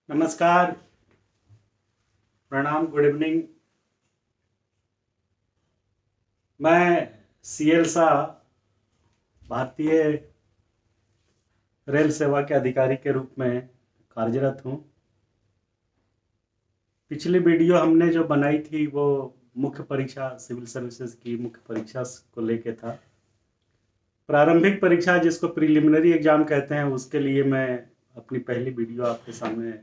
नमस्कार, प्रणाम, good evening. मैं सीएल शाह भारतीय रेल सेवा के अधिकारी के रूप में कार्यरत हूँ। पिछली वीडियो हमने जो बनाई थी वो मुख्य परीक्षा सिविल सर्विसेज की मुख्य परीक्षा को लेके था। प्रारंभिक परीक्षा जिसको प्रिलिमिनरी एग्जाम कहते हैं, उसके लिए मैं अपनी पहली वीडियो आपके सामने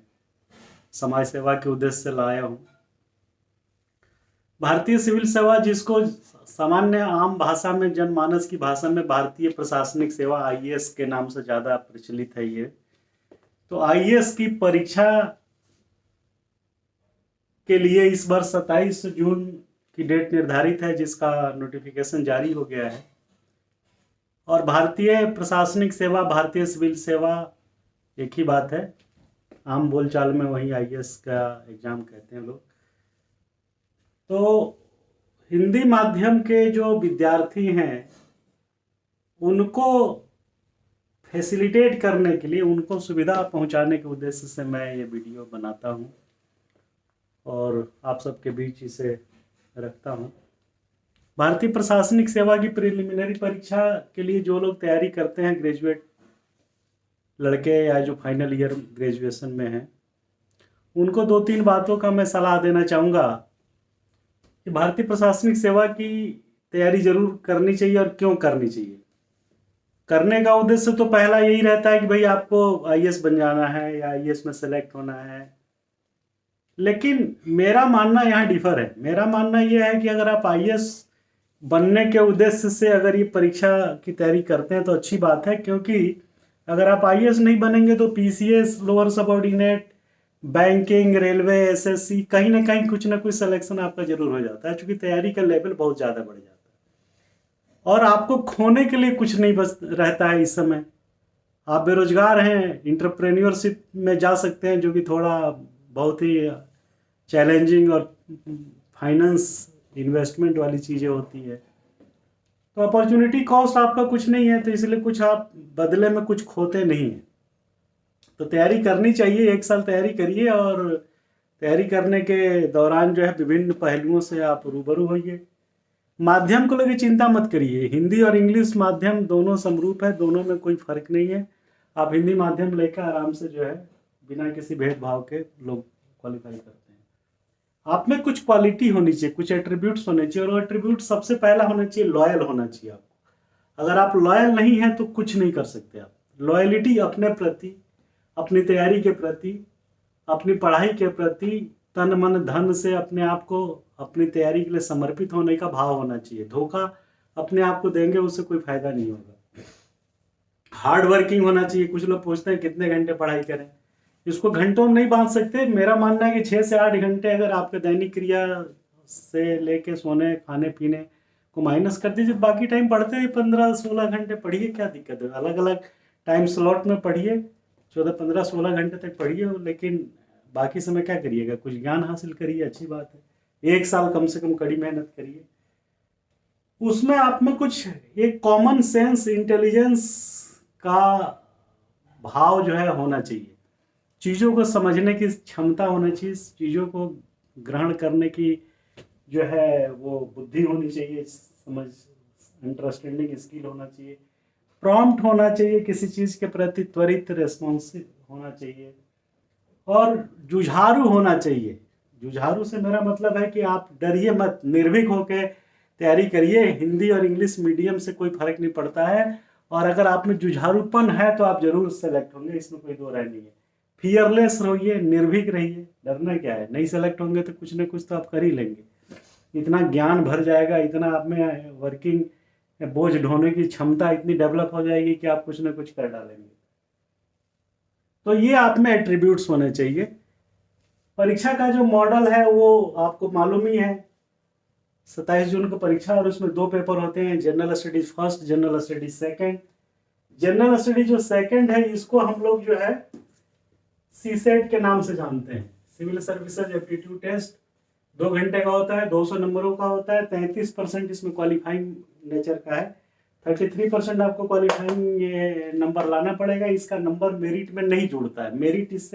समाज सेवा के उद्देश्य से लाया हूँ। भारतीय सिविल सेवा, जिसको सामान्य आम भाषा में, जनमानस की भाषा में भारतीय प्रशासनिक सेवा आईएएस के नाम से ज़्यादा प्रचलित है ये। तो आईएएस की परीक्षा के लिए इस वर्ष 27 जून की डेट निर्धारित है, जिसका नोटिफिकेशन जारी हो गया है। और भारतीय प्रशासनिक सेवा, भारतीय सिविल सेवा एक ही बात है, आम बोलचाल में वही आईएएस का एग्जाम कहते हैं लोग। तो हिंदी माध्यम के जो विद्यार्थी हैं उनको फैसिलिटेट करने के लिए, उनको सुविधा पहुंचाने के उद्देश्य से मैं ये वीडियो बनाता हूं और आप सबके बीच इसे रखता हूं। भारतीय प्रशासनिक सेवा की प्रिलिमिनरी परीक्षा के लिए जो लोग तैयारी करते हैं, ग्रेजुएट लड़के या जो फाइनल ईयर ग्रेजुएशन में हैं, उनको 2-3 बातों का मैं सलाह देना चाहूँगा कि भारतीय प्रशासनिक सेवा की तैयारी जरूर करनी चाहिए। और क्यों करनी चाहिए? करने का उद्देश्य तो पहला यही रहता है कि भाई आपको आईएएस बन जाना है या आईएएस में सेलेक्ट होना है। लेकिन मेरा मानना यहाँ डिफर है। मेरा मानना यह है कि अगर आप आईएएस बनने के उद्देश्य से अगर ये परीक्षा की तैयारी करते हैं तो अच्छी बात है, क्योंकि अगर आप आईएएस नहीं बनेंगे तो PCS, lower subordinate, banking, railway, SSC, कहीं ना कहीं कुछ ना कुछ सिलेक्शन आपका जरूर हो जाता है, क्योंकि तैयारी का लेवल बहुत ज़्यादा बढ़ जाता है और आपको खोने के लिए कुछ नहीं बस रहता है। इस समय आप बेरोजगार हैं, इंटरप्रेन्योरशिप में जा सकते हैं, जो कि थोड़ा बहुत ही चैलेंजिंग और फाइनेंस इन्वेस्टमेंट वाली चीज़ें होती है। तो अपॉर्चुनिटी कॉस्ट आपका कुछ नहीं है, तो इसलिए कुछ आप बदले में कुछ खोते नहीं हैं। तो तैयारी करनी चाहिए, 1 साल तैयारी करिए और तैयारी करने के दौरान जो है विभिन्न पहलुओं से आप रूबरू होइए। माध्यम को लेकर चिंता मत करिए, हिंदी और इंग्लिश माध्यम दोनों समरूप है, दोनों में कोई फर्क नहीं है। आप हिंदी माध्यम लेकर आराम से जो है बिना किसी भेदभाव के लोग क्वालिफाई करते हैं। आप में कुछ क्वालिटी होनी चाहिए, कुछ एट्रीब्यूट्स होने चाहिए, और एट्रीब्यूट सबसे पहला होना चाहिए लॉयल होना चाहिए आपको। अगर आप लॉयल नहीं हैं तो कुछ नहीं कर सकते आप। लॉयलिटी अपने प्रति, अपनी तैयारी के प्रति, अपनी पढ़ाई के प्रति तन मन धन से अपने आप को अपनी तैयारी के लिए समर्पित होने का भाव होना चाहिए। धोखा अपने आप को देंगे उससे कोई फायदा नहीं होगा। हार्ड वर्किंग होना चाहिए। कुछ लोग पूछते हैं कितने घंटे पढ़ाई करें, इसको घंटों में नहीं बांध सकते। मेरा मानना है कि 6 से 8 घंटे अगर आपके दैनिक क्रिया से लेके सोने खाने पीने को माइनस कर दीजिए, बाकी टाइम पढ़ते हैं 15-16 घंटे पढ़िए, क्या दिक्कत है? अलग अलग टाइम स्लॉट में पढ़िए, 14-15-16 घंटे तक पढ़िए, लेकिन बाकी समय क्या करिएगा? कुछ ज्ञान हासिल करिए, अच्छी बात है। 1 साल कम से कम कड़ी मेहनत करिए, उसमें आप में कुछ एक कॉमन सेंस, इंटेलिजेंस का भाव जो है होना चाहिए। चीज़ों को समझने की क्षमता होनी चाहिए, चीज़ों को ग्रहण करने की जो है वो बुद्धि होनी चाहिए, समझ, अंडरस्टैंडिंग स्किल होना चाहिए, प्रॉम्प्ट होना चाहिए, किसी चीज़ के प्रति त्वरित रेस्पॉन्सिव होना चाहिए, और जुझारू होना चाहिए। जुझारू से मेरा मतलब है कि आप डरिए मत, निर्भीक होकर तैयारी करिए। हिंदी और इंग्लिश मीडियम से कोई फर्क नहीं पड़ता है, और अगर आप में जुझारूपन है तो आप जरूर सेलेक्ट होंगे, इसमें कोई दो राय नहीं है। फियरलेस रहिए, निर्भीक रहिए, डरना क्या है? नहीं सेलेक्ट होंगे तो कुछ ना कुछ तो आप कर ही लेंगे। इतना ज्ञान भर जाएगा, इतना आप में वर्किंग बोझ ढोने की क्षमता इतनी डेवलप हो जाएगी कि आप कुछ ना कुछ कर डालेंगे। तो ये आप में एट्रीब्यूट्स होने चाहिए। परीक्षा का जो मॉडल है वो आपको मालूम ही है। 27 जून को परीक्षा, और उसमें 2 पेपर होते हैं, general studies first, general studies second. General study जो सेकंड है, इसको हम लोग जो है सीसेट के नाम से जानते हैं, सिविल सर्विसेज एप्टीट्यूड टेस्ट। 2 घंटे का होता है, 200 नंबरों का होता है। 33% इसमें क्वालिफाइंग नेचर का है, 33% आपको क्वालिफाइंग ये नंबर लाना पड़ेगा। इसका नंबर मेरिट में नहीं जुड़ता है। मेरिट इससे